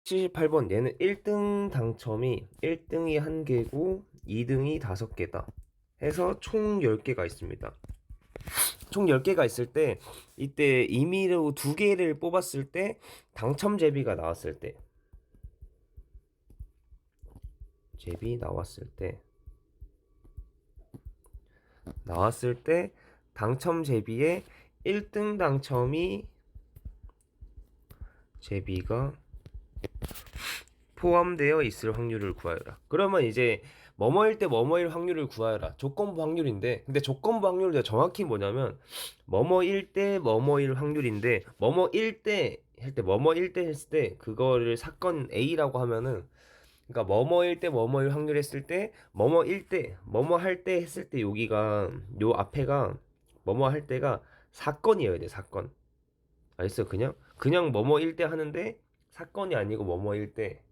78번 얘는 1등 당첨이 1등이 1개고 2등이 5개다 해서 총 10개가 있습니다. 총 10개가 있을 때 이때 임의로 2개를 뽑았을 때 당첨 제비가 나왔을 때 당첨 제비에 1등 당첨이 제비가 포함되어 있을 확률을 구하여라. 그러면 이제 뭐뭐일 때 뭐뭐일 확률을 구하여라. 조건부 확률인데, 근데 조건부 확률이 정확히 뭐냐면 뭐뭐일 때 뭐뭐일 확률인데, 뭐뭐일 때 할 때 뭐뭐일 때 했을 때 그거를 사건 A라고 하면은, 그러니까 뭐뭐일 때 뭐뭐일 확률 했을 때 뭐뭐일 때 뭐뭐 할 때 했을 때 여기가 요 앞에가 뭐뭐 할 때가 사건이어야 돼. 사건. 알겠어요? 그냥 뭐뭐일 때 하는데 사건이 아니고 뭐뭐일 때,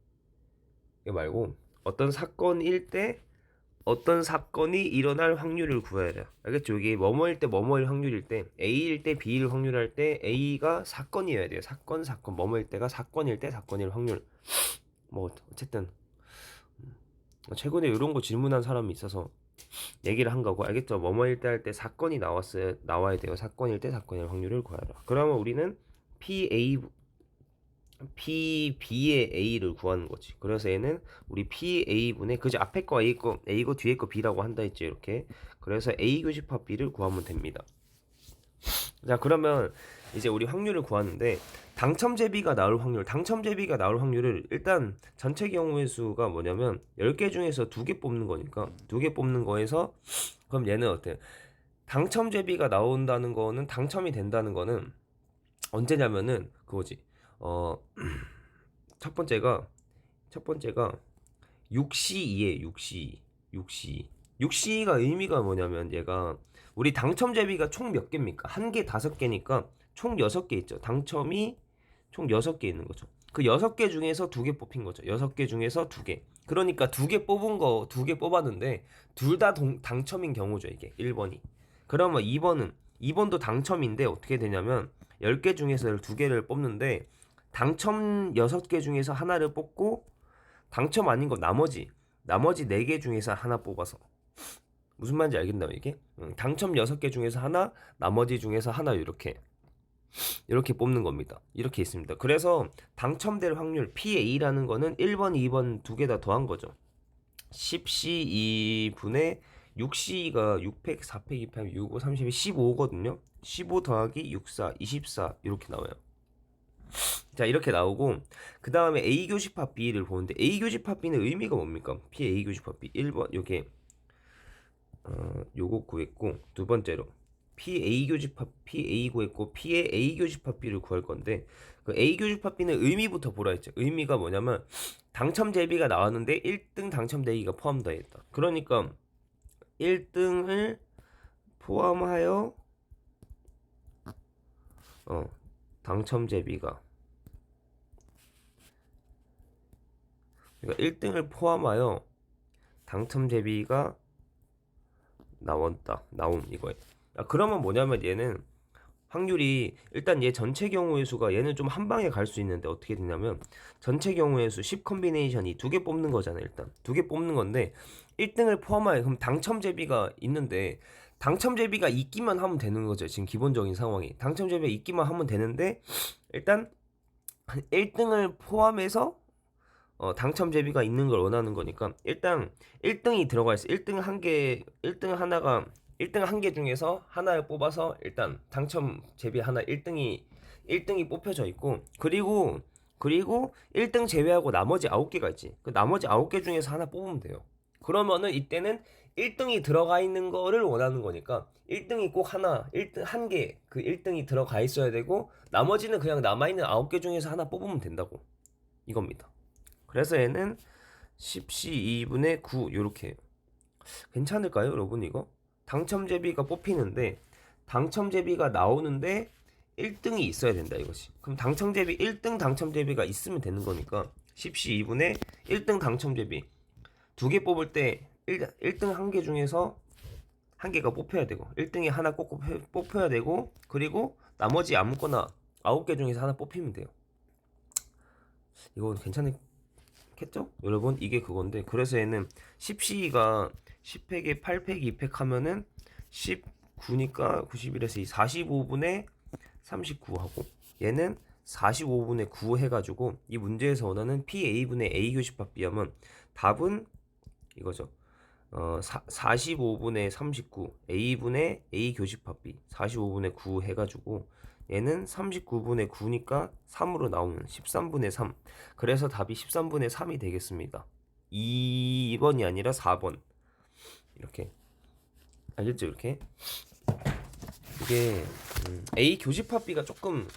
이거 말고 어떤 사건일 때 어떤 사건이 일어날 확률을 구해야 돼요. 알겠죠? 여기 뭐뭐일 때 뭐뭐일 확률일 때 A일 때 B일 확률할 때 A가 사건이어야 돼요. 사건 뭐뭐일 때가 사건일 때 사건일 확률. 뭐 어쨌든 최근에 이런 거 질문한 사람이 있어서 얘기를 한 거고, 알겠죠? 뭐뭐일 때 할 때 사건이 나와야 돼요. 사건일 때 사건일 확률을 구하라. 그러면 우리는 B의 A를 구하는 거지. 그래서 얘는 우리 PA분의 그저 앞에 거 A고 뒤에 거 B라고 한다 했죠. 이렇게. 그래서 A 교집합 B를 구하면 됩니다. 자, 그러면 이제 우리 확률을 구하는데 당첨제비가 나올 확률을 일단 전체 경우의 수가 뭐냐면 10개 중에서 2개 뽑는 거니까 2개 뽑는 거에서, 그럼 얘는 어때? 당첨제비가 나온다는 거는, 당첨이 된다는 거는 언제냐면은 그거지. 어, 첫 번째가 6시2에 6시2가 의미가 뭐냐면, 얘가 우리 당첨 제비가 총 몇 개입니까? 한 개 5개니까 총 6개 있죠. 당첨이 총 6개 있는 거죠. 그 6개 중에서 2개 뽑힌 거죠. 6개 중에서 2개. 그러니까 2개 뽑은 거 2개 뽑았는데 둘 다 당첨인 경우죠, 이게 1번이. 그러면 2번도 당첨인데 어떻게 되냐면 10개 중에서 2개를 뽑는데 당첨 6개 중에서 하나를 뽑고 당첨 아닌 거 나머지 4개 중에서 하나 뽑아서, 무슨 말인지 알겠나요 이게? 당첨 6개 중에서 하나, 나머지 중에서 하나, 이렇게 뽑는 겁니다. 이렇게 있습니다. 그래서 당첨될 확률 PA라는 거는 1번, 2번 2개 다 더한 거죠. 10시 2분의 6시가 6팩 4팩 2팩 6, 5, 32, 15거든요. 15 더하기 6, 4, 24 이렇게 나와요. 자, 이렇게 나오고 그 다음에 A 교집합 B를 보는데 A 교집합 B는 의미가 뭡니까? P A 교집합 B 1번 요게 요거 구했고, 두 번째로 PA 교집합 PA 구했고 P의 A 교집합 B를 구할 건데, 그 A 교집합 B는 의미부터 보라 했죠. 의미가 뭐냐면 당첨 대비가 나왔는데 1등 당첨 대비가 포함되어 있다. 그러니까 1등을 포함하여 당첨 대비가, 그러니까 1등을 포함하여 당첨 대비가 나옴 이거예요. 그러면 뭐냐면 얘는 확률이, 일단 얘 전체 경우의 수가 얘는 좀 한 방에 갈 수 있는데 어떻게 되냐면 전체 경우의 수 10 컨비네이션이 2개 뽑는 거잖아요. 일단 2개 뽑는 건데 1등을 포함하여, 그럼 당첨 제비가 있는데 당첨 제비가 있기만 하면 되는 거죠. 지금 기본적인 상황이 당첨 제비가 있기만 하면 되는데, 일단 1등을 포함해서 당첨 제비가 있는 걸 원하는 거니까 일단 1등이 들어가 있어. 1등 한 개 중에서 하나를 뽑아서 일단 당첨 제비 하나 1등이 뽑혀져 있고, 그리고 1등 제외하고 나머지 9개가 있지. 그 나머지 9개 중에서 하나 뽑으면 돼요. 그러면은 이때는 1등이 들어가 있는 거를 원하는 거니까 1등이 꼭 하나, 1등 한 개, 그 1등이 들어가 있어야 되고 나머지는 그냥 남아있는 9개 중에서 하나 뽑으면 된다고, 이겁니다. 그래서 얘는 10시 2분의 9 요렇게. 괜찮을까요, 여러분? 이거 당첨제비가 뽑히는데 당첨제비가 나오는데 1등이 있어야 된다 이것이. 그럼 당첨제비 1등 당첨제비가 있으면 되는 거니까 10시 2분의 1등 당첨제비 2개 뽑을 때 1등 한 개 중에서 한 개가 뽑혀야 되고 1등이 하나 꼭 뽑혀야 되고, 그리고 나머지 아무거나 9개 중에서 하나 뽑히면 돼요. 이거 괜찮겠죠? 여러분 이게 그건데 그래서 얘는 10C가 10팩에 8팩 2팩 하면은 19니까 91에서 이 45분의 39 하고 얘는 45분의 9 해가지고 이 문제에서 원하는 PA분의 A 교집합 비하면 답은 이거죠. 45분의 39 A분의 A 교집합비 45분의 9 해가지고 얘는 39분의 9니까 3으로 나오는 13분의 3. 그래서 답이 13분의 3이 되겠습니다. 2번이 아니라 4번. 이렇게 알겠죠? 이렇게 이게 A 교집합비가 조금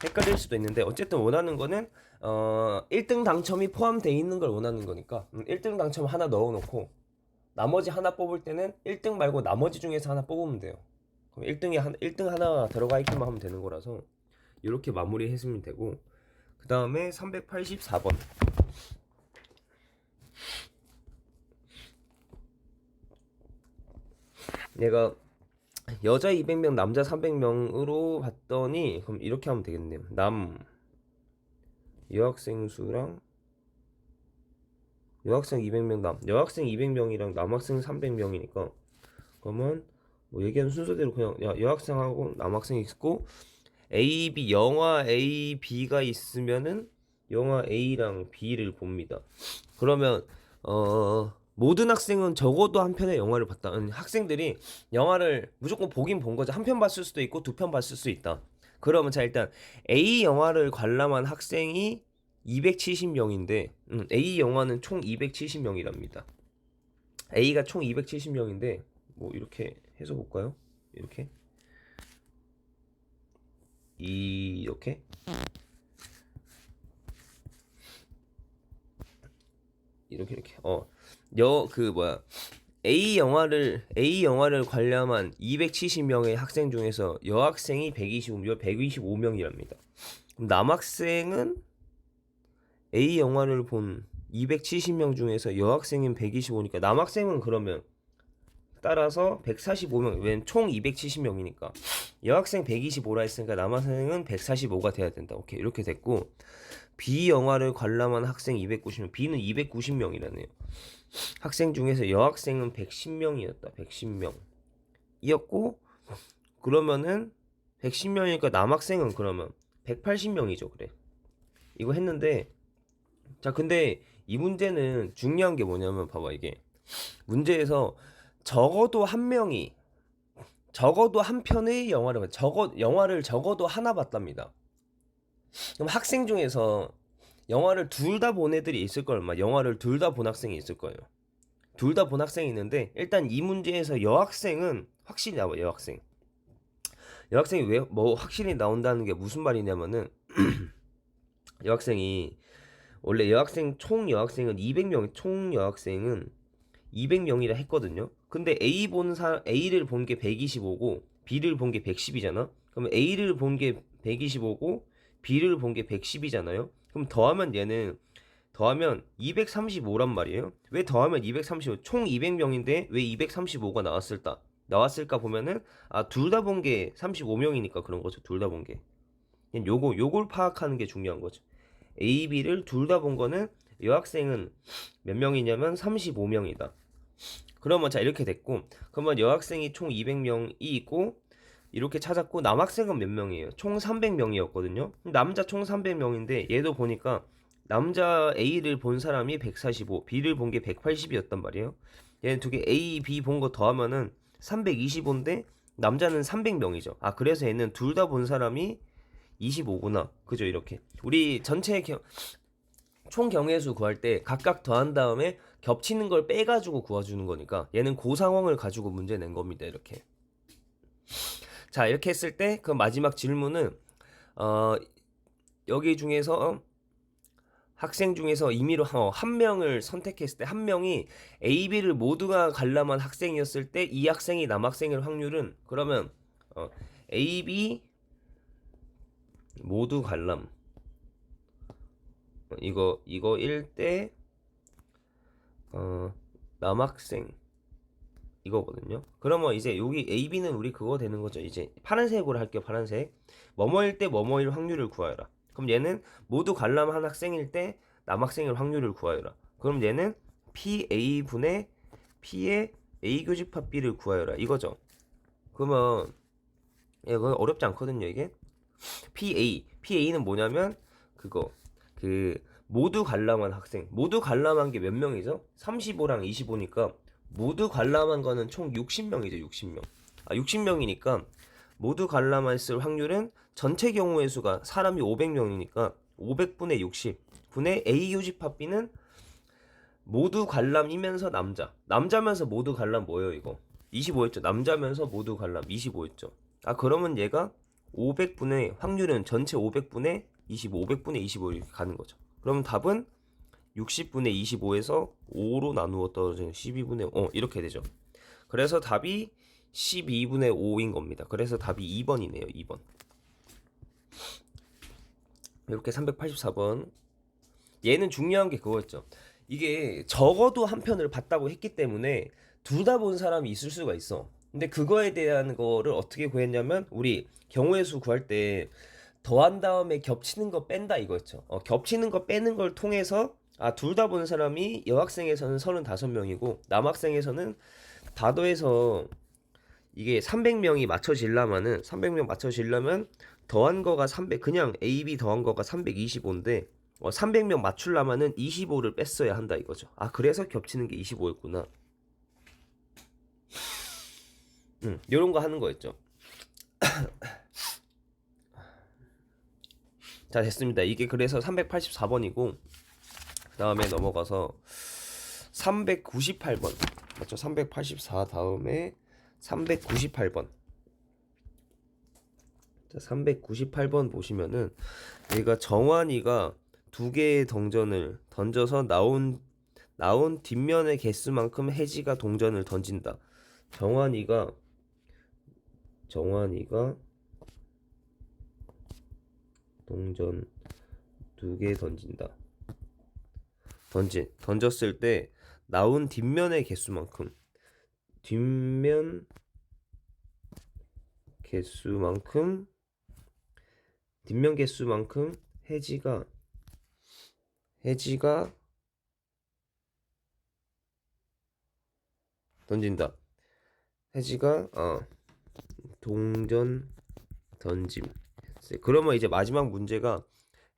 헷갈릴 수도 있는데 어쨌든 원하는 거는 1등 당첨이 포함되어 있는 걸 원하는 거니까 1등 당첨 하나 넣어놓고 나머지 하나 뽑을 때는 1등 말고 나머지 중에서 하나 뽑으면 돼요. 그럼 1등 하나 들어가 있기만 하면 되는 거라서 이렇게 마무리 했으면 되고 그 다음에 384번 얘가 여자 200명 남자 300명으로 봤더니 그럼 이렇게 하면 되겠네요. 여학생 수랑 여학생 200명 여학생 200명이랑 남학생 300명이니까 그러면 뭐 얘기하는 순서대로 그냥 여학생하고 남학생이 있고 A, B 영화 A, B가 있으면은 영화 A랑 B를 봅니다. 그러면 모든 학생은 적어도 한 편의 영화를 봤다. 학생들이 영화를 무조건 보긴 본 거죠. 한 편 봤을 수도 있고 두 편 봤을 수 있다. 그러면 자 일단 A 영화를 관람한 학생이 270명인데 A 영화는 총 270명이랍니다. A가 총 270명인데 뭐 이렇게 해서 볼까요? 이렇게 이렇게 이렇게 A 영화를 관람한 270명의 학생 중에서 여학생이 125명이랍니다. 그럼 남학생은 A 영화를 본 270명 중에서 여학생은 125니까 남학생은 그러면 따라서 145명, 왜냐면 총 270명이니까 여학생 125라 했으니까 남학생은 145가 돼야 된다. 오케이, 이렇게 됐고 B 영화를 관람한 학생 290명, B는 290명이라네요. 학생 중에서 여학생은 110명이었다. 110명 이었고 그러면은 110명이니까 남학생은 그러면 180명이죠. 그래. 이거 했는데 자 근데 이 문제는 중요한 게 뭐냐면 봐봐 이게 문제에서 적어도 한 명이 적어도 한 편의 영화를 적어도 하나 봤답니다. 그럼 학생 중에서 영화를 둘 다 본 애들이 있을 거예요. 영화를 둘 다 본 학생이 있을 거예요. 둘 다 본 학생이 있는데 일단 이 문제에서 여학생은 확실히 나와. 여학생이 왜 뭐 확실히 나온다는 게 무슨 말이냐면은 여학생이 원래 여학생은 200명 총 여학생은 200명이라 했거든요. 근데 A를 본 게 125고 B를 본 게 110이잖아. 그럼 A를 본 게 125고 B를 본 게 110이잖아요. 그럼 더하면 235란 말이에요. 왜 더하면 235? 총 200명인데 왜 235가 나왔을까 보면은 둘 다 본 게 35명이니까 그런 거죠. 둘 다 본 게. 요걸 파악하는 게 중요한 거죠. A, B를 둘 다 본 거는 여학생은 몇 명이냐면 35명이다. 그러면 자 이렇게 됐고 그러면 여학생이 총 200명이 있고 이렇게 찾았고 남학생은 몇 명이에요? 총 300명이었거든요. 남자 총 300명인데 얘도 보니까 남자 A를 본 사람이 145, B를 본 게 180이었단 말이에요. 얘는 두 개 A, B 본 거 더하면은 325인데 남자는 300명이죠. 그래서 얘는 둘 다 본 사람이 25구나. 그죠? 이렇게. 우리 총 경회수 구할 때 각각 더한 다음에 겹치는 걸 빼가지고 구해주는 거니까 얘는 그 상황을 가지고 문제 낸 겁니다. 이렇게. 자 이렇게 했을 때 그 마지막 질문은 여기 중에서 학생 중에서 임의로 한 명을 선택했을 때 한 명이 A, B를 모두가 관람한 학생이었을 때 이 학생이 남학생일 확률은 그러면 A, B 모두 관람 이거일 때 남학생 이거거든요. 그러면 이제 여기 A, B는 우리 그거 되는 거죠. 이제 파란색으로 할게요. 파란색. 뭐뭐일 때 뭐뭐일 확률을 구하라. 그럼 얘는 모두 관람한 학생일 때 남학생일 확률을 구하여라. 그럼 얘는 PA분의 P의 A 교집합 B를 구하여라 이거죠. 그러면 이거 어렵지 않거든요 이게. PA는 뭐냐면 그거 그 모두 관람한 학생, 모두 관람한 게 몇 명이죠? 35랑 25니까 모두 관람한 거는 총 60명이죠. 60명. 60명이니까 모두 관람했을 확률은 전체 경우의 수가 사람이 500명이니까 500분의 60 분의 A 교집합 B는 모두 관람이면서 남자면서 모두 관람 뭐예요 이거? 25였죠. 남자면서 모두 관람 25였죠. 그러면 얘가 500분의 확률은 전체 500분의 25, 500분의 25 이렇게 가는 거죠. 그럼 답은 60분의 25에서 5로 나누어 떨어지는 12분의 5 이렇게 되죠. 그래서 답이 12분의 5인 겁니다. 그래서 답이 2번이네요. 2번. 이렇게 384번. 얘는 중요한 게 그거였죠. 이게 적어도 한 편을 봤다고 했기 때문에 둘 다 본 사람이 있을 수가 있어. 근데 그거에 대한 거를 어떻게 구했냐면 우리 경우의 수 구할 때 더한 다음에 겹치는 거 뺀다 이거였죠. 겹치는 거 빼는 걸 통해서 둘 다 본 사람이 여학생에서는 35명이고 남학생에서는 다 더해서 이게 300명이 맞춰지려면은 300명 맞춰지려면 더한 거가 300 그냥 A, B 더한 거가 325인데 300명 맞추려면은 25를 뺐어야 한다 이거죠. 그래서 겹치는 게 25였구나. 요런 거 하는 거였죠. 자, 됐습니다. 이게 그래서 384번이고 그 다음에 넘어가서 398번 맞죠? 384 다음에 398번. 자, 398번 보시면은 얘가 정환이가 두 개의 동전을 던져서 나온 뒷면의 개수만큼 혜지가 동전을 던진다. 정환이가 동전 두 개 던진다. 던졌을 때 나온 뒷면 개수만큼 혜지가 던진다. 혜지가 동전 던짐. 그러면 이제 마지막 문제가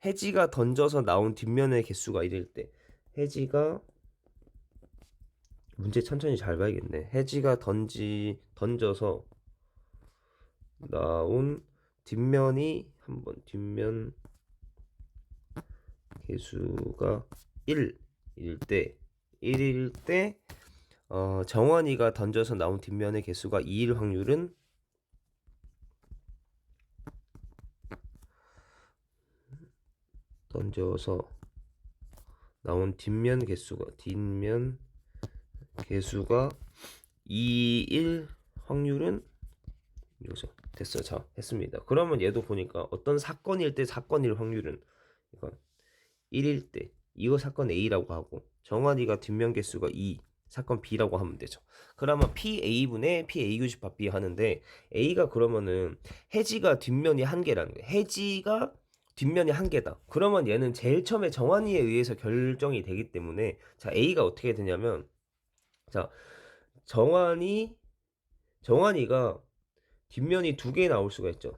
혜지가 던져서 나온 뒷면의 개수가 이럴 때 혜지가 문제 천천히 잘 봐야겠네. 혜지가 던져서 나온 뒷면 개수가 1일 때 정원이가 던져서 나온 뒷면의 개수가 2일 확률은 던져서 나온 뒷면 개수가 2일 확률은 이거죠. 됐어요. 자, 했습니다. 그러면 얘도 보니까 어떤 사건일 때 사건일 확률은 이건 1일 때 이거 사건 A라고 하고 정환이가 뒷면 개수가 2 사건 B라고 하면 되죠. 그러면 PA분의 PA 교집합 B 하는데 A가 그러면은 혜지가 뒷면이 한 개라는 거예요. 혜지가 뒷면이 한 개다. 그러면 얘는 제일 처음에 정환이에 의해서 결정이 되기 때문에 자 A가 어떻게 되냐면 자 정환이가 뒷면이 두 개 나올 수가 있죠.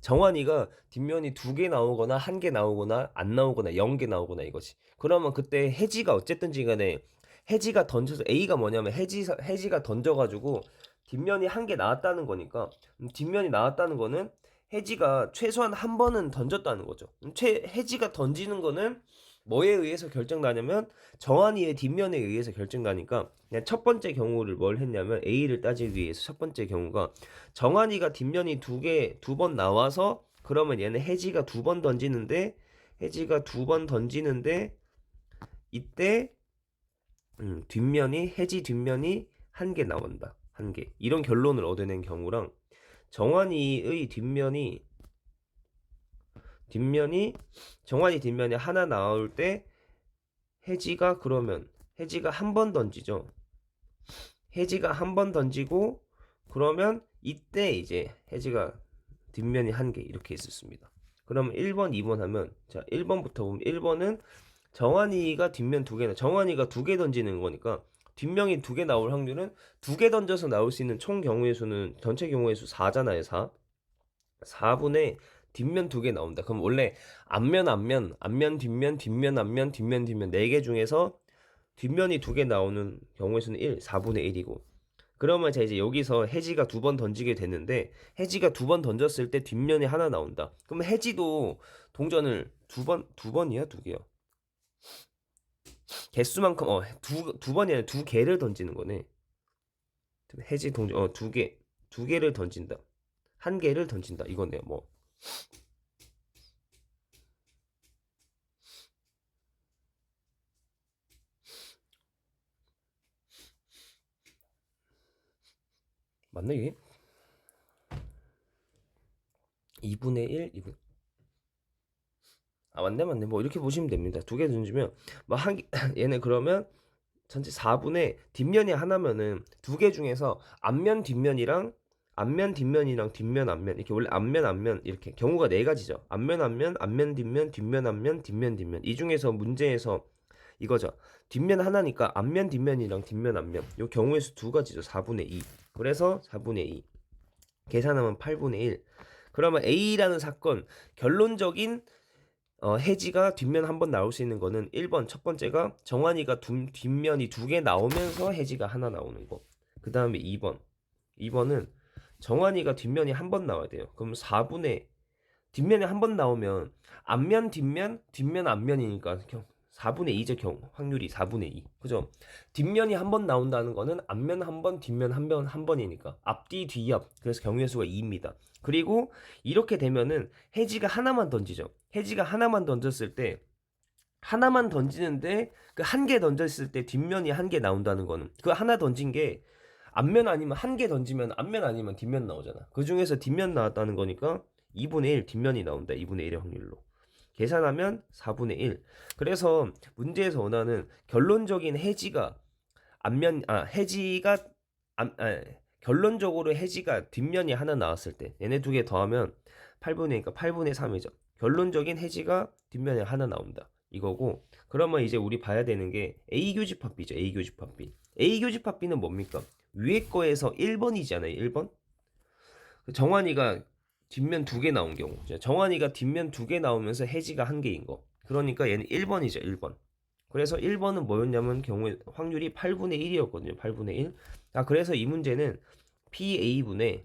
정환이가 뒷면이 두 개 나오거나 한 개 나오거나 안 나오거나 0개 나오거나 이거지. 그러면 그때 혜지가 어쨌든지 간에 혜지가 던져서 A가 뭐냐면 혜지가 던져가지고 뒷면이 한 개 나왔다는 거니까 뒷면이 나왔다는 거는 혜지가 최소한 한 번은 던졌다는 거죠. 혜지가 던지는 거는 뭐에 의해서 결정나냐면 정환이의 뒷면에 의해서 결정나니까 그냥 첫 번째 경우를 뭘 했냐면 A를 따지기 위해서 첫 번째 경우가 정환이가 뒷면이 두 번 나와서 그러면 얘는 혜지가 두 번 던지는데 이때 혜지 뒷면이 한 개 나온다. 한 개. 이런 결론을 얻어낸 경우랑 정환이 뒷면이 하나 나올 때 혜지가 한 번 던지죠. 혜지가 한 번 던지고 그러면 이때 이제 혜지가 뒷면이 한 개 이렇게 있었습니다. 그러면 1번, 2번 하면 자 1번부터 보면 1번은 정한이가 뒷면 두 개나 정한이가 두 개 던지는 거니까 뒷면이 두 개 나올 확률은 두 개 던져서 나올 수 있는 총 경우의 수는 전체 경우의 수 4잖아요. 4. 4분의 뒷면 두 개 나온다. 그럼 원래 앞면 앞면 앞면 뒷면 뒷면 앞면 뒷면 뒷면 네 개 중에서 뒷면이 두 개 나오는 경우의 수는 1, 4분의 1이고 그러면 자 이제 여기서 해지가 두 번 던지게 되는데 해지가 두 번 던졌을 때 뒷면이 하나 나온다. 그럼 해지도 동전을 두 번이야 두 개야. 개수만큼 두 번이 아니라 두 개를 던지는 거네. 해지 동전 두 개를 던진다. 한 개를 던진다 이거네요. 뭐 맞나 이게? 2분의 1, 2분. 아 맞네. 뭐 이렇게 보시면 됩니다. 두 개 던지면 뭐 한 개, 얘는 그러면 전체 4분의 뒷면이 하나면은 두 개 중에서 앞면 뒷면이랑 뒷면 앞면 이렇게 원래 앞면 앞면 이렇게 경우가 네 가지죠. 앞면 앞면 앞면 뒷면 뒷면 앞면 뒷면 뒷면 이 중에서 문제에서 이거죠. 뒷면 하나니까 앞면 뒷면이랑 뒷면 앞면 요 경우의 수 두 가지죠. 4분의 2. 그래서 4분의 2. 계산하면 8분의 1. 그러면 A라는 사건 결론적인 해지가 뒷면 한 번 나올 수 있는 거는 1번 첫 번째가 정환이가 뒷면이 두 개 나오면서 해지가 하나 나오는 거. 그 다음에 2번. 2번은 정환이가 뒷면이 한 번 나와야 돼요. 그럼 4분의 뒷면에 한 번 나오면 앞면 뒷면 뒷면 앞면이니까 4분의 2죠 확률이 4분의 2 그죠. 뒷면이 한 번 나온다는 거는 앞면 한 번 뒷면 한 번이니까 앞뒤 뒤앞 그래서 경우의 수가 2입니다. 그리고 이렇게 되면은 해지가 하나만 던지죠. 해지가 하나만 던졌을 때 하나만 던지는데 그 한 개 던졌을 때 뒷면이 한 개 나온다는 거는 그 하나 던진 게 앞면 아니면 한 개 던지면 앞면 아니면 뒷면 나오잖아. 그 중에서 뒷면 나왔다는 거니까 2분의 1 뒷면이 나온다. 2분의 1의 확률로. 계산하면 4분의 1. 그래서 문제에서 원하는 결론적인 해지가 해지가 결론적으로 해지가 뒷면이 하나 나왔을 때 얘네 두 개 더하면 8분의 3이죠. 결론적인 해지가 뒷면에 하나 나온다. 이거고 그러면 이제 우리 봐야 되는 게 A 교집합비죠. A 교집합비. A 교집합비는 뭡니까? 위에 거에서 1번이잖아요. 1번. 정환이가 뒷면 두 개 나온 경우. 정환이가 뒷면 두 개 나오면서 해지가 한 개인 거. 그러니까 얘는 1번이죠. 1번. 그래서 1번은 뭐였냐면 경우에 확률이 8분의 1이었거든요. 8분의 1. 아, 그래서 이 문제는 PA분의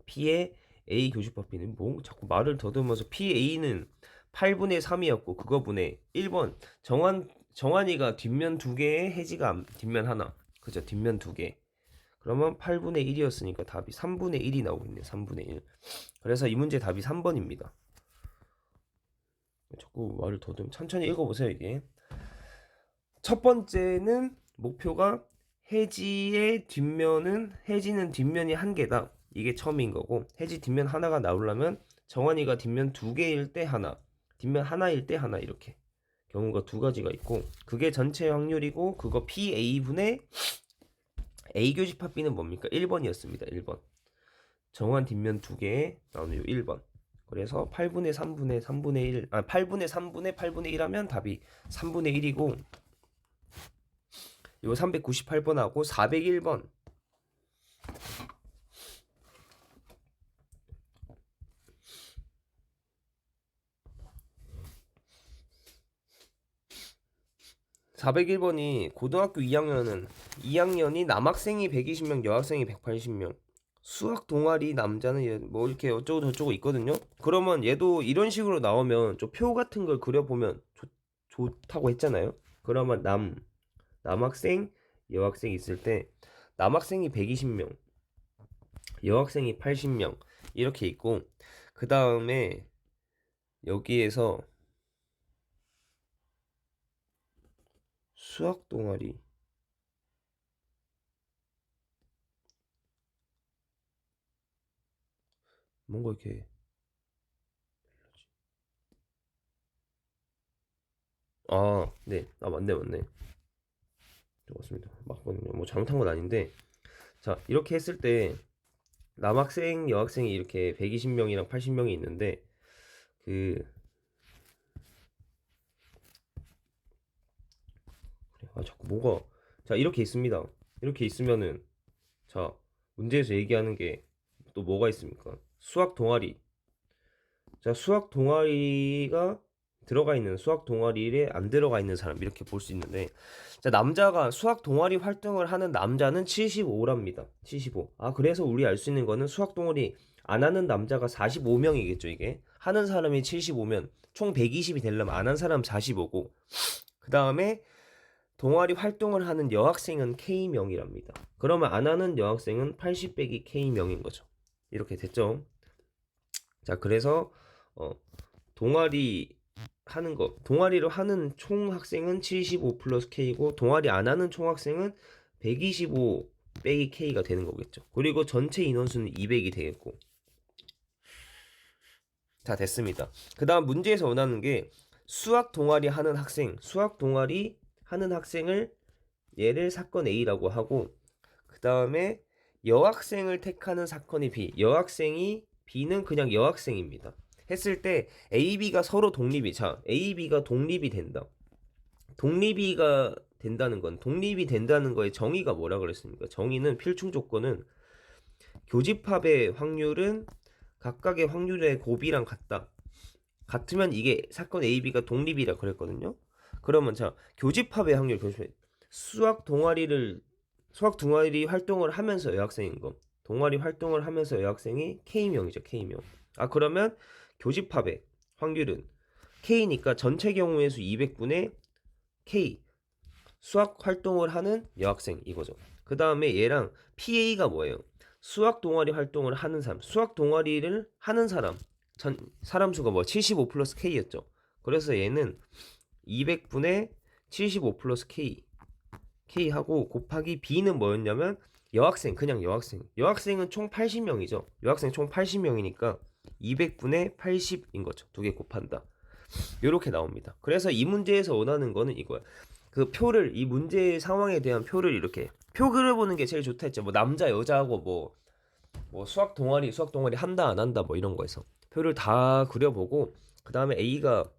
P의 A 교집합비는 뭐 자꾸 말을 더듬어서 PA는 8분의 3이었고 그거분의 1번 정환이가 뒷면 두 개에 해지가 뒷면 하나. 그죠? 뒷면 두 개. 그러면 8분의 1이었으니까 답이 3분의 1이 나오고 있네요. 3분의 1. 그래서 이 문제 답이 3번입니다. 자꾸 말을 더듬 천천히 읽어보세요. 이게 첫 번째는 목표가 해지의 뒷면은 해지는 뒷면이 한 개다. 이게 처음인 거고 해지 뒷면 하나가 나오려면 정환이가 뒷면 두 개일 때 하나 뒷면 하나일 때 하나 이렇게 경우가 두 가지가 있고 그게 전체 확률이고 그거 PA분의 A 교집합비는 뭡니까? 1번이었습니다. 1번. 정한 뒷면 두 개에 나오는 1번. 그래서 8분의 3분의 3분의 1, 8분의 3분의 8분의 1 하면 답이 3분의 1이고 요 398번하고 401번. (401번이) 고등학교 2학년이 남학생이 120명 여학생이 180명 수학 동아리 남자는 뭐 이렇게 어쩌고 저쩌고 있거든요. 그러면 얘도 이런 식으로 나오면 좀 표 같은 걸 그려보면 좋다고 했잖아요. 그러면 남학생 여학생 있을 때 남학생이 120명 여학생이 80명 이렇게 있고 그 다음에 여기에서 수학 동아리 뭔가 이렇게 네. 맞네. 맞습니다. 맞거든요. 뭐 잘못한 건 아닌데 자 이렇게 했을 때 남학생 여학생이 이렇게 120명이랑 80명이 있는데 그 자꾸 뭐가 자 이렇게 있습니다. 이렇게 있으면은 자 문제에서 얘기하는 게 또 뭐가 있습니까? 수학 동아리. 자 수학 동아리가 들어가 있는 수학 동아리에 안 들어가 있는 사람 이렇게 볼 수 있는데 자 남자가 수학 동아리 활동을 하는 남자는 75랍니다. 75. 아 그래서 우리 알 수 있는 거는 수학 동아리 안 하는 남자가 45명이겠죠 이게. 하는 사람이 75면 총 120이 되려면 안 한 사람 45고 그 다음에 동아리 활동을 하는 여학생은 K명이랍니다. 그러면 안 하는 여학생은 80 빼기 K명인 거죠. 이렇게 됐죠. 자 그래서 동아리 하는 거 동아리로 하는 총 학생은 75 플러스 K고 동아리 안 하는 총 학생은 125 빼기 K가 되는 거겠죠. 그리고 전체 인원수는 200이 되겠고 자 됐습니다. 그 다음 문제에서 원하는 게 수학 동아리 하는 학생 수학 동아리 하는 학생을 얘를 사건 A라고 하고 그 다음에 여학생을 택하는 사건이 B 여학생이 B는 그냥 여학생입니다. 했을 때 A, B가 서로 독립이 자 A, B가 독립이 된다. 독립이가 된다는 건 독립이 된다는 거의 정의가 뭐라 그랬습니까? 정의는 필충 조건은 교집합의 확률은 각각의 확률의 곱이랑 같다. 같으면 이게 사건 A, B가 독립이라 그랬거든요. 그러면 자 교집합의 확률 수학 동아리 활동을 하면서 여학생인 거 동아리 활동을 하면서 여학생이 K명이죠. K명. 아 그러면 교집합의 확률은 K니까 전체 경우의 수 200분의 K 수학 활동을 하는 여학생 이거죠. 그 다음에 얘랑 PA가 뭐예요? 수학 동아리 활동을 하는 사람 수학 동아리를 하는 사람 사람 수가 뭐 75 플러스 K였죠. 그래서 얘는 200분의 75 플러스 K하고 곱하기 B는 뭐였냐면 여학생 그냥 여학생은 총 80명이죠. 여학생 총 80명이니까 200분의 80인 거죠. 두 개 곱한다. 이렇게 나옵니다. 그래서 이 문제에서 원하는 거는 이거야. 그 표를 이 문제 상황에 대한 표를 이렇게 표 그려보는 게 제일 좋다 했죠. 뭐 남자 여자하고 뭐 수학 동아리 한다 안 한다 뭐 이런 거에서 표를 다 그려보고 그 다음에 A가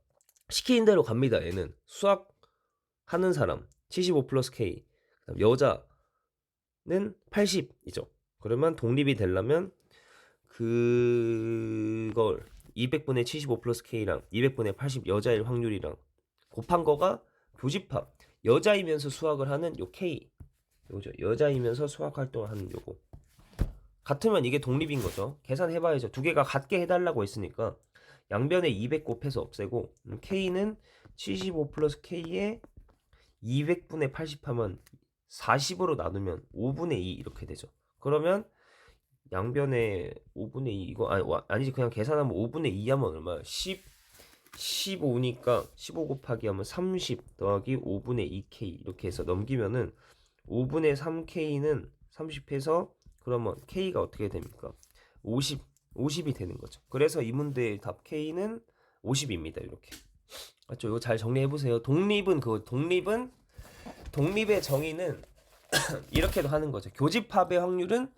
시키는 대로 갑니다. 얘는 수학 하는 사람 75 플러스 K 여자는 80이죠. 그러면 독립이 되려면 그걸 200분의 75 플러스 K랑 200분의 80 여자일 확률이랑 곱한 거가 교집합 여자이면서 수학을 하는 요 K 요죠. 여자이면서 수학 활동을 하는 요거 같으면 이게 독립인 거죠. 계산해봐야죠. 두 개가 같게 해달라고 했으니까 양변에 200 곱해서 없애고 K는 75 플러스 K에 200분의 80 하면 40으로 나누면 5분의 2 이렇게 되죠. 그러면 양변에 5분의 2 이거 아니지 그냥 계산하면 5분의 2 하면 얼마야? 15니까 15 곱하기 하면 30 더하기 5분의 2K 이렇게 해서 넘기면은 5분의 3K는 30해서 그러면 K가 어떻게 됩니까? 50이 되는 거죠. 그래서 이 문제의 답 K는 50입니다. 이렇게. 맞죠? 이거 잘 정리해 보세요. 독립의 정의는 이렇게도 하는 거죠. 교집합의 확률은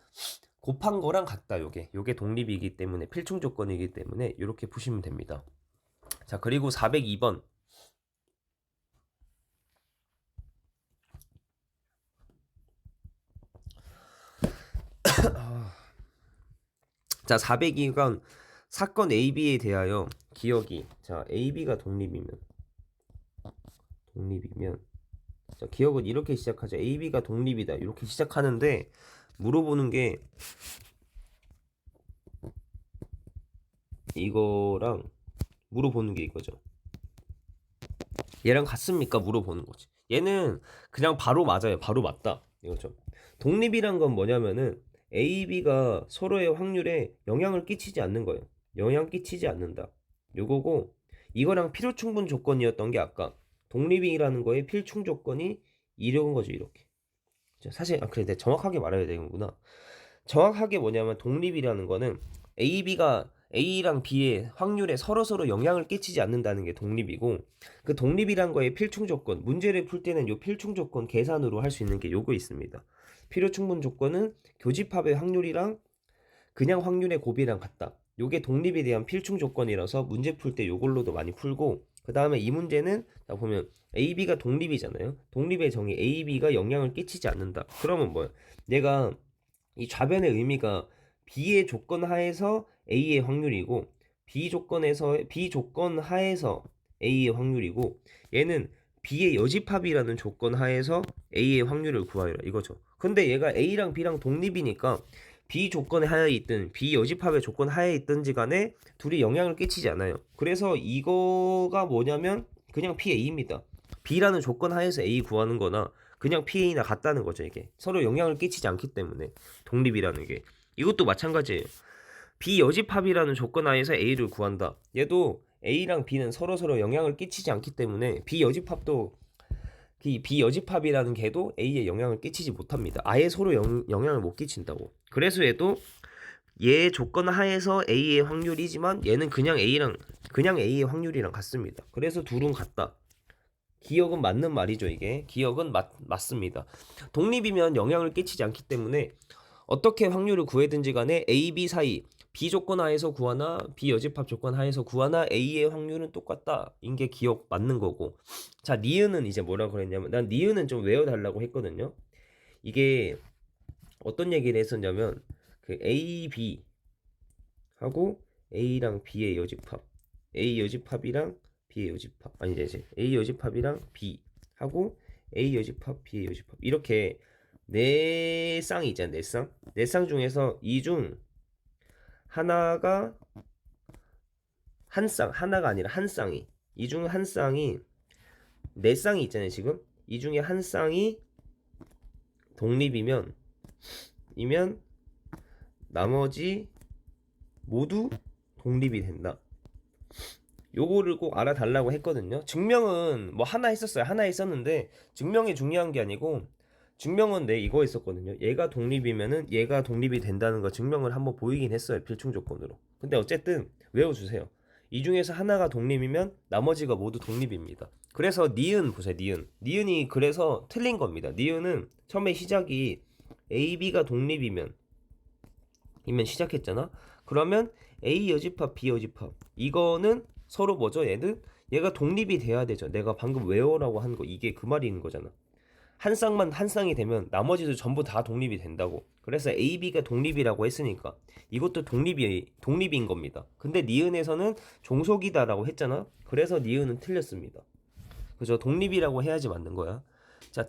곱한 거랑 같다. 요게 독립이기 때문에 필충 조건이기 때문에 이렇게 푸시면 됩니다. 자, 그리고 402번. 자, 402번 사건 AB에 대하여 기억이 자, AB가 독립이면 자, 기억은 이렇게 시작하죠. AB가 독립이다. 이렇게 시작하는데 물어보는 게 이거랑 물어보는 게 이거죠. 얘랑 같습니까? 물어보는 거지. 얘는 그냥 바로 맞아요. 바로 맞다. 이거죠. 독립이란 건 뭐냐면은 A, B가 서로의 확률에 영향을 끼치지 않는 거예요. 영향 끼치지 않는다. 요거고 이거랑 필요충분 조건이었던 게 아까 독립이라는 거의 필충 조건이 이런 거죠. 이렇게. 사실 그래 내가 정확하게 말해야 되는구나. 정확하게 뭐냐면 독립이라는 거는 A, B가 A랑 B의 확률에 서로 영향을 끼치지 않는다는 게 독립이고 그 독립이란 거의 필충 조건 문제를 풀 때는 요 필충 조건 계산으로 할 수 있는 게 요거 있습니다. 필요 충분 조건은 교집합의 확률이랑 그냥 확률의 곱이랑 같다. 요게 독립에 대한 필충 조건이라서 문제 풀 때 요걸로도 많이 풀고, 그 다음에 이 문제는 자 보면 AB가 독립이잖아요. 독립의 정의 AB가 영향을 끼치지 않는다. 그러면 뭐야? 얘가 이 좌변의 의미가 B의 조건 하에서 A의 확률이고 B 조건 하에서 A의 확률이고, 얘는 B의 여집합이라는 조건 하에서 A의 확률을 구하라 이거죠. 근데 얘가 A랑 B랑 독립이니까 B 조건에 하에 있든 B 여집합의 조건 하에 있든지 간에 둘이 영향을 끼치지 않아요. 그래서 이거가 뭐냐면 그냥 PA입니다. B라는 조건 하에서 A 구하는 거나 그냥 PA나 같다는 거죠. 이게 서로 영향을 끼치지 않기 때문에 독립이라는 게, 이것도 마찬가지예요. 비여집합이라는 조건 하에서 A를 구한다. 얘도 A랑 B는 서로 영향을 끼치지 않기 때문에 비여집합도 이 비여집합이라는 개도 A에 영향을 끼치지 못합니다. 아예 서로 영향을 못 끼친다고. 그래서 얘도 얘 조건 하에서 A의 확률이지만 얘는 그냥 A의 확률이랑 같습니다. 그래서 둘은 같다. 기억은 맞는 말이죠. 이게 기억은 맞습니다. 독립이면 영향을 끼치지 않기 때문에 어떻게 확률을 구해든지 간에 A, B 사이 B 조건 하에서 구하나 B 여집합 조건 하에서 구하나 A의 확률은 똑같다. 인게 기억 맞는 거고. 자, 니은은 이제 뭐라 그랬냐면, 난 니은은 좀 외워달라고 했거든요. 이게 어떤 얘기를 했었냐면 그 A, B 하고 A랑 B의 여집합, A 여집합이랑 B의 여집합, 아니 이제 A 여집합이랑 B 하고 A 여집합, B의 여집합, 이렇게 네 쌍이 있잖아요. 네 쌍 중에서 이 중 하나가 하나가 아니라 한 쌍이, 이 중 한 쌍이 네 쌍이 있잖아요. 지금 이 중에 한 쌍이 독립이면 나머지 모두 독립이 된다. 요거를 꼭 알아달라고 했거든요. 증명은 뭐 하나 했었어요. 하나 했었는데 증명이 중요한 게 아니고, 증명은 이거 했었거든요. 얘가 독립이면은 얘가 독립이 된다는 거 증명을 한번 보이긴 했어요. 필충 조건으로. 근데 어쨌든 외워주세요. 이 중에서 하나가 독립이면 나머지가 모두 독립입니다. 그래서 니은 보세요. 니은이 그래서 틀린 겁니다. 니은은 처음에 시작이 A, B가 독립이면 시작했잖아. 그러면 A 여집합, B 여집합, 이거는 서로 뭐죠? 얘가 독립이 돼야 되죠. 내가 방금 외워라고 한 거 이게 그 말인 거잖아. 한 쌍이 되면 나머지도 전부 다 독립이 된다고. 그래서 A, B가 독립이라고 했으니까 이것도 독립인 겁니다. 근데 니은에서는 종속이다라고 했잖아. 그래서 니은은 틀렸습니다. 그죠? 독립이라고 해야지 맞는 거야. 자,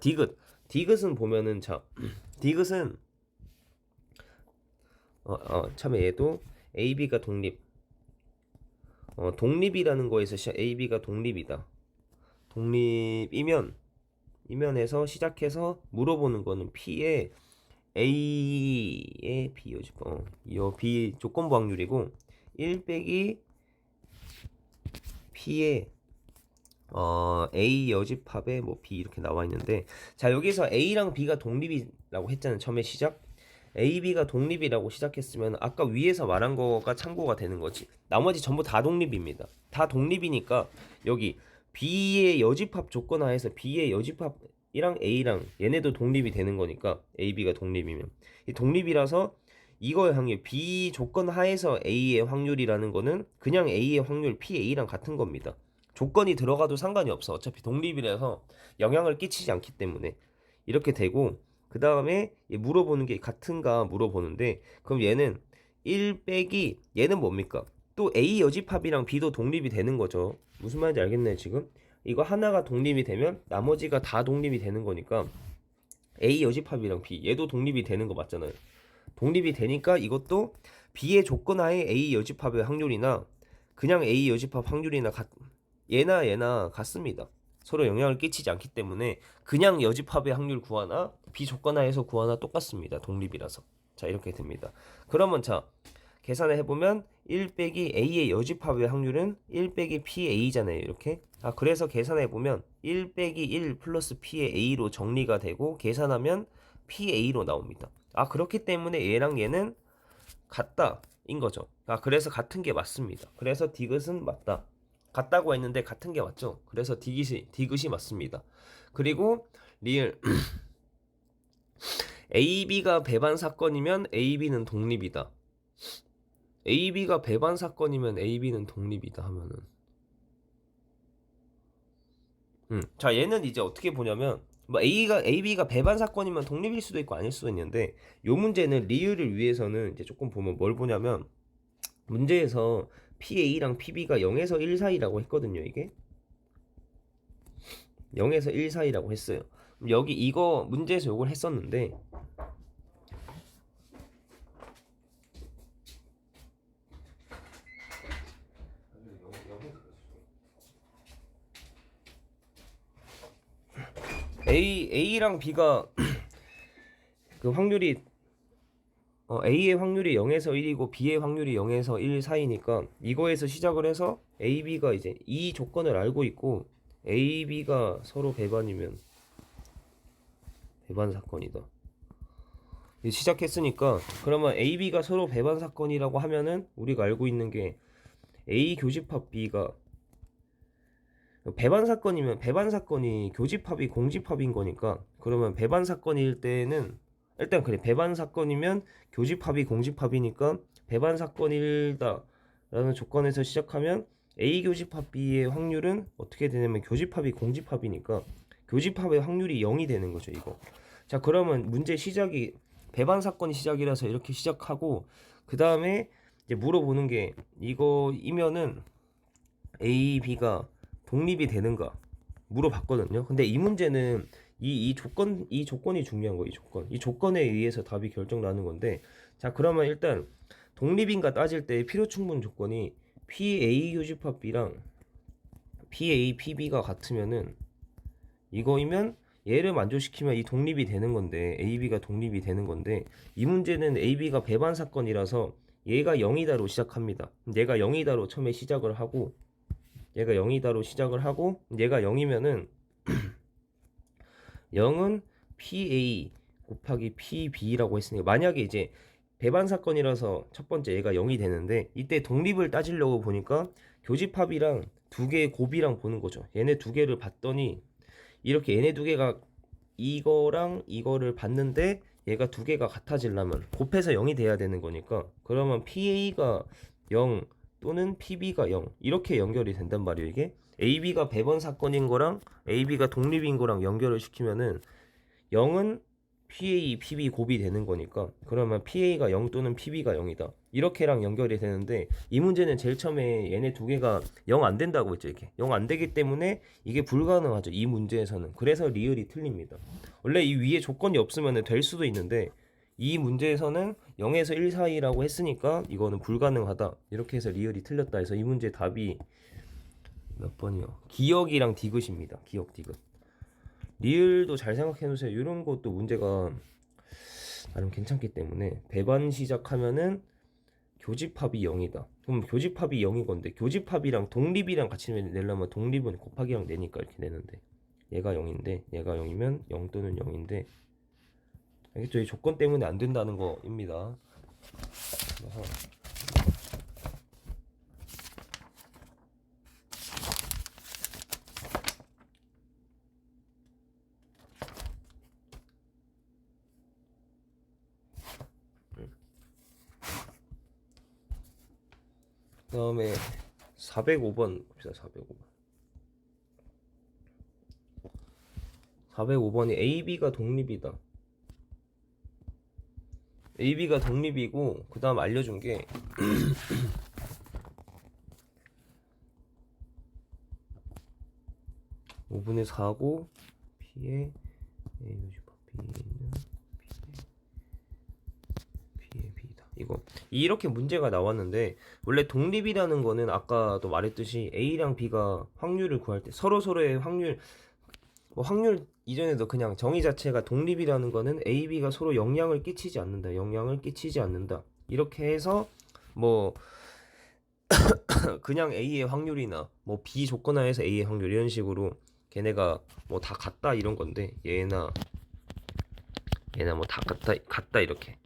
디귿은 보면은 자, 디귿은 참에 얘도 A, B가 독립이라는 거에서 A, B가 독립이다. 독립이면 이면에서 시작해서 물어보는 거는 P의 A의 B 여집합, 이 B 조건부 확률이고 1 빼기 P의 A 여집합에 뭐 B 이렇게 나와 있는데, 자 여기서 A랑 B가 독립이라고 했잖아요. 처음에 시작 A, B가 독립이라고 시작했으면 아까 위에서 말한 거가 참고가 되는 거지. 나머지 전부 다 독립입니다. 다 독립이니까 여기 B의 여집합 조건 하에서 B의 여집합이랑 A랑 얘네도 독립이 되는 거니까 A, B가 독립이면 이 독립이라서 이거의 확률 B 조건 하에서 A의 확률이라는 거는 그냥 A의 확률 PA랑 같은 겁니다. 조건이 들어가도 상관이 없어. 어차피 독립이라서 영향을 끼치지 않기 때문에 이렇게 되고, 그 다음에 물어보는 게 같은가 물어보는데, 그럼 얘는 1 빼기 얘는 뭡니까? 또 A 여집합이랑 B도 독립이 되는 거죠. 무슨 말인지 알겠나요 지금? 이거 하나가 독립이 되면 나머지가 다 독립이 되는 거니까 A 여집합이랑 B 얘도 독립이 되는 거 맞잖아요. 독립이 되니까 이것도 B의 조건 하에 A 여집합의 확률이나 그냥 A 여집합 확률이나 얘나 같습니다. 서로 영향을 끼치지 않기 때문에 그냥 여집합의 확률 구하나 비조건 하에서 구하나 똑같습니다. 독립이라서. 자 이렇게 됩니다. 그러면 자 계산을 해보면 1 빼기 A의 여집합의 확률은 1 빼기 PA잖아요. 이렇게. 그래서 계산해보면 1 빼기 1 플러스 P의 A로 정리가 되고 계산하면 PA로 나옵니다. 그렇기 때문에 얘랑 얘는 같다 인 거죠. 그래서 같은 게 맞습니다. 그래서 디귿은 맞다. 같다고 했는데 같은 게 맞죠. 그래서 디귿이 맞습니다. 그리고 리을 AB가 배반 사건이면 AB는 독립이다. AB가 배반 사건이면 AB는 독립이다 하면은 자 얘는 이제 어떻게 보냐면 뭐 AB가 배반 사건이면 독립일 수도 있고 아닐 수도 있는데 요 문제는 리을을 위해서는 이제 조금 보면 뭘 보냐면 문제에서 PA랑 PB가 0에서 1 사이라고 했거든요. 이게 0에서 1 사이라고 했어요. 여기 이거 문제에서 요걸 했었는데 A랑 B가 그 확률이 A의 확률이 0에서 1이고 B의 확률이 0에서 1 사이니까 이거에서 시작을 해서 A, B가 이제 이 조건을 알고 있고 A, B가 서로 배반이면 배반 사건이다. 시작했으니까 그러면 A, B가 서로 배반 사건이라고 하면은 우리가 알고 있는 게 A 교집합 B가 배반 사건이면 배반 사건이 교집합이 공집합인 거니까 그러면 배반 사건일 때는 일단 그래 배반 사건이면 교집합이 공집합이니까 배반 사건이다 라는 조건에서 시작하면 A 교집합 B의 확률은 어떻게 되냐면 교집합이 공집합이니까 교집합의 확률이 0이 되는 거죠 이거. 자 그러면 문제 시작이 배반 사건이 시작이라서 이렇게 시작하고 그 다음에 이제 물어보는 게 이거이면은 A, B가 독립이 되는가 물어봤거든요. 근데 이 문제는 이 조건이 중요한 거예요. 이 조건에 의해서 답이 결정나는 건데 자 그러면 일단 독립인가 따질 때 필요 충분 조건이 PA 교집합 B랑 PA PB가 같으면은 이거이면 얘를 만족시키면 이 독립이 되는 건데 AB가 독립이 되는 건데 이 문제는 AB가 배반 사건이라서 얘가 0이다로 시작합니다. 얘가 0이다로 처음에 시작을 하고 얘가 0이다로 시작을 하고 얘가 0이면은 0은 PA 곱하기 PB라고 했으니까 만약에 이제 배반 사건이라서 첫 번째 얘가 0이 되는데 이때 독립을 따지려고 보니까 교집합이랑 두 개의 곱이랑 보는 거죠. 얘네 두 개를 봤더니 이렇게 얘네 두 개가 이거랑 이거를 봤는데 얘가 두 개가 같아지려면 곱해서 0이 돼야 되는 거니까 그러면 PA가 0 또는 PB가 0 이렇게 연결이 된단 말이에요. 이게 AB가 배번 사건인 거랑 AB가 독립인 거랑 연결을 시키면은 0은 PA, PB 곱이 되는 거니까 그러면 PA가 0 또는 PB가 0이다 이렇게랑 연결이 되는데 이 문제는 제일 처음에 얘네 두 개가 0 안 된다고 했죠. 이렇게 0 안 되기 때문에 이게 불가능하죠. 이 문제에서는 그래서 리을이 틀립니다. 원래 이 위에 조건이 없으면 될 수도 있는데 이 문제에서는 0에서 1 사이라고 했으니까 이거는 불가능하다 이렇게 해서 리을이 틀렸다 해서 이 문제 답이 몇 번이요? 기억이랑 디귿입니다. 기억 디귿. 리을도 잘 생각해 놓으세요. 이런 것도 문제가 나름 괜찮기 때문에 배반 시작하면은 교집합이 0이다. 그럼 교집합이 0인 건데 교집합이랑 독립이랑 같이 내려면 독립은 곱하기랑 내니까 이렇게 내는데 얘가 0인데 얘가 0이면 0 또는 0인데 알겠죠? 이 조건 때문에 안 된다는 거입니다. 그래서 그 다음에 405번 봅시다. 405번이 AB가 독립이다. AB가 독립이고 그 다음 알려준 게 5분의 4고 P에 A 교집합 B는 P의 B다. 이거 이렇게 문제가 나왔는데 원래 독립이라는 거는 아까도 말했듯이 A랑 B가 확률을 구할 때 서로의 확률 확률 이전에도 그냥 정의 자체가 독립이라는 거는 A, B가 서로 영향을 끼치지 않는다. 영향을 끼치지 않는다. 이렇게 해서 뭐 그냥 A의 확률이나 뭐 B 조건 하에서 A의 확률 이런 식으로 걔네가 뭐 다 같다 이런 건데 얘나 뭐 다 같다 이렇게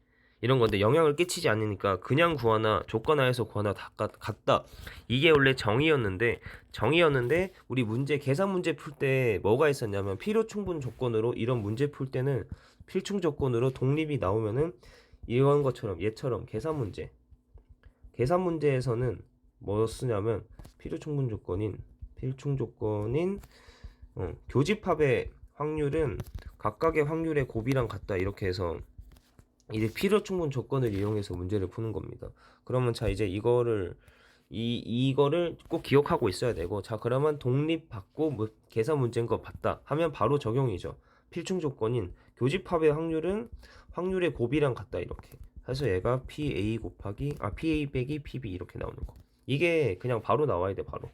이런 건데 영향을 끼치지 않으니까 그냥 구하나 조건 하에서 구하나 다 같다. 이게 원래 정의였는데 우리 문제 계산 문제 풀 때 뭐가 있었냐면 필요 충분 조건으로 이런 문제 풀 때는 필충 조건으로 독립이 나오면은 이런 것처럼 얘처럼 계산 계산 문제에서는 뭐 쓰냐면 필요충분 조건인 교집합의 확률은 각각의 확률의 곱이랑 같다 이렇게 해서 이제 필요충분 조건을 이용해서 문제를 푸는 겁니다. 그러면 자 이제 이거를 꼭 기억하고 있어야 되고, 자 그러면 독립 받고 뭐 계산 문제인 거 봤다 하면 바로 적용이죠. 필충 조건인 교집합의 확률은 확률의 곱이랑 같다 이렇게 해서 얘가 PA 빼기 PB 이렇게 나오는 거. 이게 그냥 바로 나와야 돼. 바로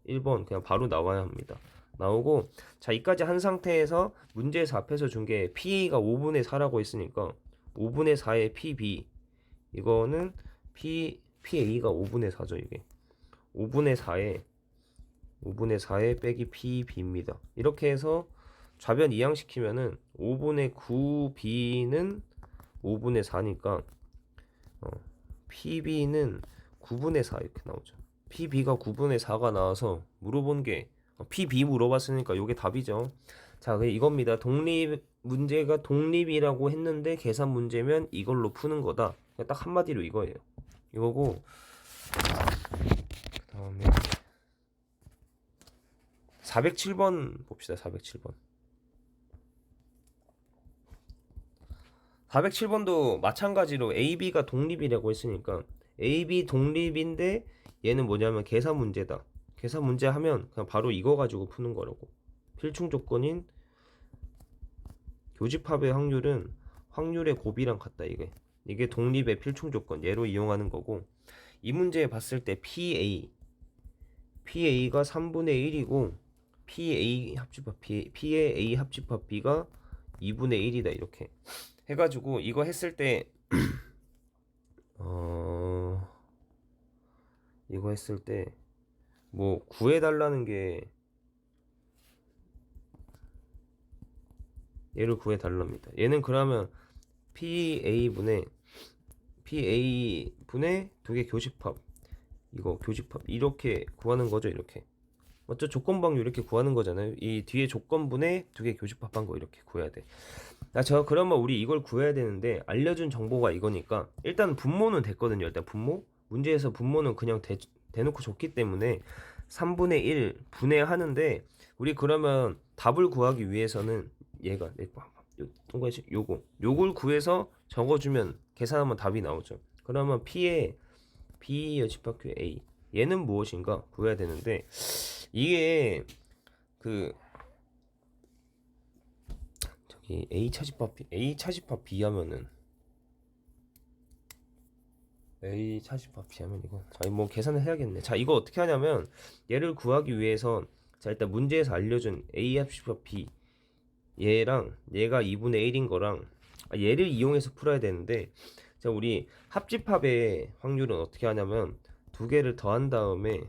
1번 그냥 바로 나와야 합니다. 나오고, 자 이까지 한 상태에서 문제에서 앞에서 준 게 PA가 5분의 4라고 했으니까 5분의 4의 PB, 이거는 PA가 5분의 4죠. 이게 5분의 4에 빼기 PB입니다. 이렇게 해서 좌변 이항시키면은 5분의 9B는 5분의 4니까 PB는 9분의 4 이렇게 나오죠. PB가 9분의 4가 나와서 물어본 게 PB 물어봤으니까 이게 답이죠. 자, 이겁니다. 문제가 독립이라고 했는데 계산 문제면 이걸로 푸는 거다. 딱 한마디로 이거예요. 이거고, 그 다음에 407번 봅시다. 407번. 407번도 마찬가지로 AB가 독립이라고 했으니까 AB 독립인데 얘는 뭐냐면 계산 문제다. 계산 문제 하면 그냥 바로 이거 가지고 푸는 거라고. 필충 조건인 교집합의 확률은 확률의 곱이랑 같다. 이게 독립의 필충 조건, 얘로 이용하는 거고, 이 문제에 봤을 때 PA가 3분의 1이고 PA 합집합 B가 2분의 1이다 이렇게 해가지고 이거 했을 때 이거 했을 때 뭐 구해달라는 게 얘를 구해달랍니다. 얘는 그러면 PA분의 두 개 교집합, 이거 교집합 이렇게 구하는 거죠. 이렇게 맞죠? 조건방류 이렇게 구하는 거잖아요. 이 뒤에 조건분의 두 개 교집합한 거 이렇게 구해야 돼. 그러면 우리 이걸 구해야 되는데 알려준 정보가 이거니까 일단 분모는 됐거든요. 일단 문제에서 분모는 그냥 대놓고 줬기 때문에 3분의 1 분해하는데, 우리 그러면 답을 구하기 위해서는 얘가 요걸 구해서 적어주면 계산하면 답이 나오죠. 그러면 P의 B 여집합교 A, 얘는 무엇인가 구해야 되는데, 이게 저기 A 차집합 B 하면은 이거 뭐 계산을 해야겠네. 자 이거 어떻게 하냐면, 얘를 구하기 위해서 자 일단 문제에서 알려준 A 합집합 B, 얘랑 얘가 2분의 1인 거랑 얘를 이용해서 풀어야 되는데, 자 우리 합집합의 확률은 어떻게 하냐면 두 개를 더한 다음에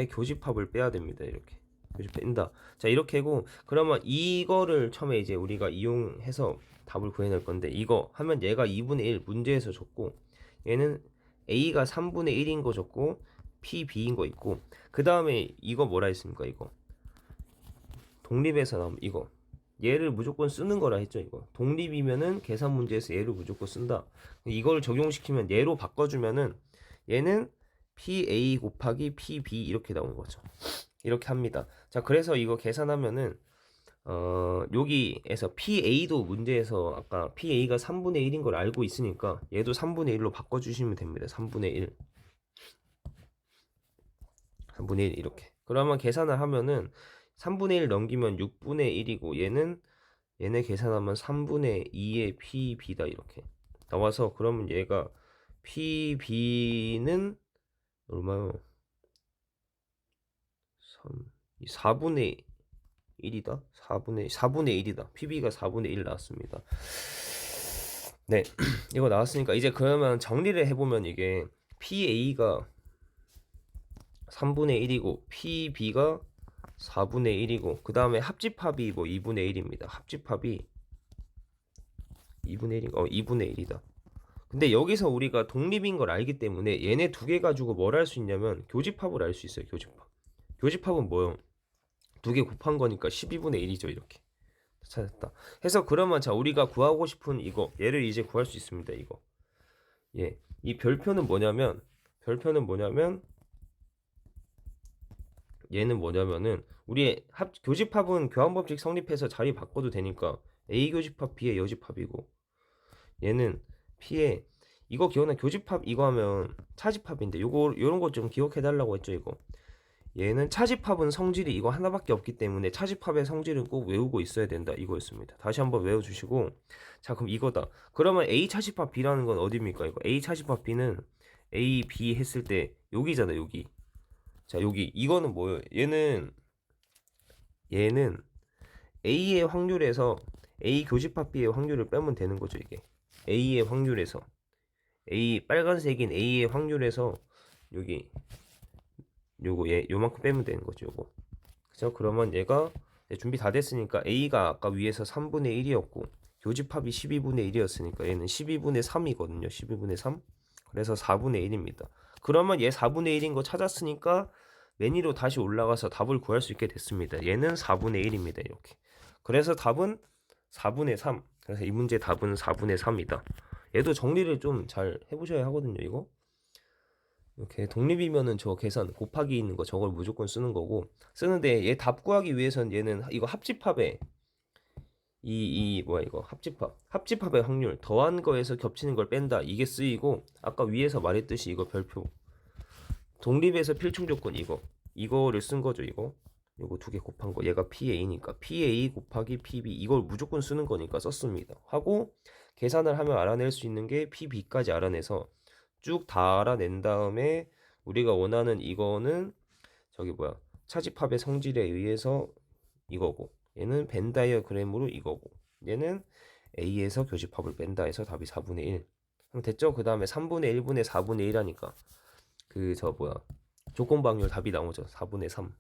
교집합을 빼야 됩니다. 이렇게 교집 뺀다. 자 이렇게 하고, 그러면 이거를 처음에 이제 우리가 이용해서 답을 구해낼 건데, 이거 하면 얘가 2분의 1 문제에서 줬고, 얘는 A가 3분의 1인 거 줬고 PB인 거 있고, 그 다음에 이거 뭐라 했습니까? 이거 독립에서 나오면 이거 얘를 무조건 쓰는 거라 했죠. 이거 독립이면은 계산 문제에서 얘를 무조건 쓴다. 이걸 적용시키면 얘로 바꿔주면은 얘는 PA 곱하기 PB 이렇게 나오는 거죠. 이렇게 합니다. 자 그래서 이거 계산하면은 여기에서 PA도 문제에서 아까 PA가 3분의 1인 걸 알고 있으니까 얘도 3분의 1로 바꿔주시면 됩니다. 3분의 1 이렇게. 그러면 계산을 하면은 3분의 1 넘기면 6분의 1이고, 얘네 계산하면 3분의 2의 PB다 이렇게 나와서, 그러면 얘가 PB는 얼마요? 4분의 1이다. 4분의 1이다. PB가 4분의 1 나왔습니다. 네, 이거 나왔으니까 이제 그러면 정리를 해보면, 이게 PA가 3분의 1이고 PB가 4분의 1이고, 그 다음에 합집합이 뭐 2분의 1입니다. 합집합이 2분의 1이다. 근데 여기서 우리가 독립인 걸 알기 때문에 얘네 두 개 가지고 뭘 할 수 있냐면 교집합을 알 수 있어요. 교집합은 뭐요? 두 개 곱한 거니까 12분의 1이죠. 이렇게 찾았다 해서, 그러면 자 우리가 구하고 싶은 얘를 이제 구할 수 있습니다. 이거 이 별표는 뭐냐면 얘는 뭐냐면은 우리 교집합은 교환법칙 성립해서 자리 바꿔도 되니까 A 교집합 B의 여집합이고, 얘는 P의 이거 기억나? 교집합 이거 하면 차집합인데 요런 거 좀 기억해 달라고 했죠. 이거 얘는 차집합은 성질이 이거 하나밖에 없기 때문에 차집합의 성질은 꼭 외우고 있어야 된다 이거였습니다. 다시 한번 외워주시고, 자 그럼 이거다. 그러면 A 차집합 B라는 건 어디입니까? 이거 A 차집합 B는 A, B 했을 때 여기잖아 여기. 자 여기 이거는 뭐예요? 얘는 A의 확률에서 A 교집합 B의 확률을 빼면 되는 거죠. 이게 A의 확률에서 빨간색인 A의 확률에서 여기 요만큼 빼면 되는 거죠. 요거. 그죠? 그러면 얘가 준비 다 됐으니까 A가 아까 위에서 3분의 1이었고 교집합이 12분의 1이었으니까 얘는 12분의 3이거든요. 12분의 3. 그래서 4분의 1입니다. 그러면 얘 4분의 1인 거 찾았으니까 맨 위로 다시 올라가서 답을 구할 수 있게 됐습니다. 얘는 4분의 1입니다. 이렇게. 그래서 답은 4분의 3. 그래서 이 문제 답은 4분의 3이다. 얘도 정리를 좀 잘 해보셔야 하거든요. 이거. 이렇게 독립이면은 저 계산 곱하기 있는 거 저걸 무조건 쓰는 거고, 쓰는데 얘 답 구하기 위해서는 얘는 이거 합집합에 이 뭐야 이거 합집합의 확률 더한 거에서 겹치는 걸 뺀다 이게 쓰이고, 아까 위에서 말했듯이 이거 별표 독립에서 필충 조건 이거를 쓴 거죠. 요거 두 개 곱한 거 얘가 PA니까 PA 곱하기 PB 이걸 무조건 쓰는 거니까 썼습니다. 하고 계산을 하면 알아낼 수 있는 게 PB까지 알아내서 쭉 다 알아낸 다음에 우리가 원하는 이거는 저기 뭐야 차집합의 성질에 의해서 이거고, 얘는 벤 다이어그램으로 이거고, 얘는 A에서 교집합을 뺀다 해서 답이 4분의 1. 그럼 됐죠? 그 다음에 3분의 1분의 4분의 1 하니까 그 저 뭐야 조건방열 답이 나오죠. 4분의 3.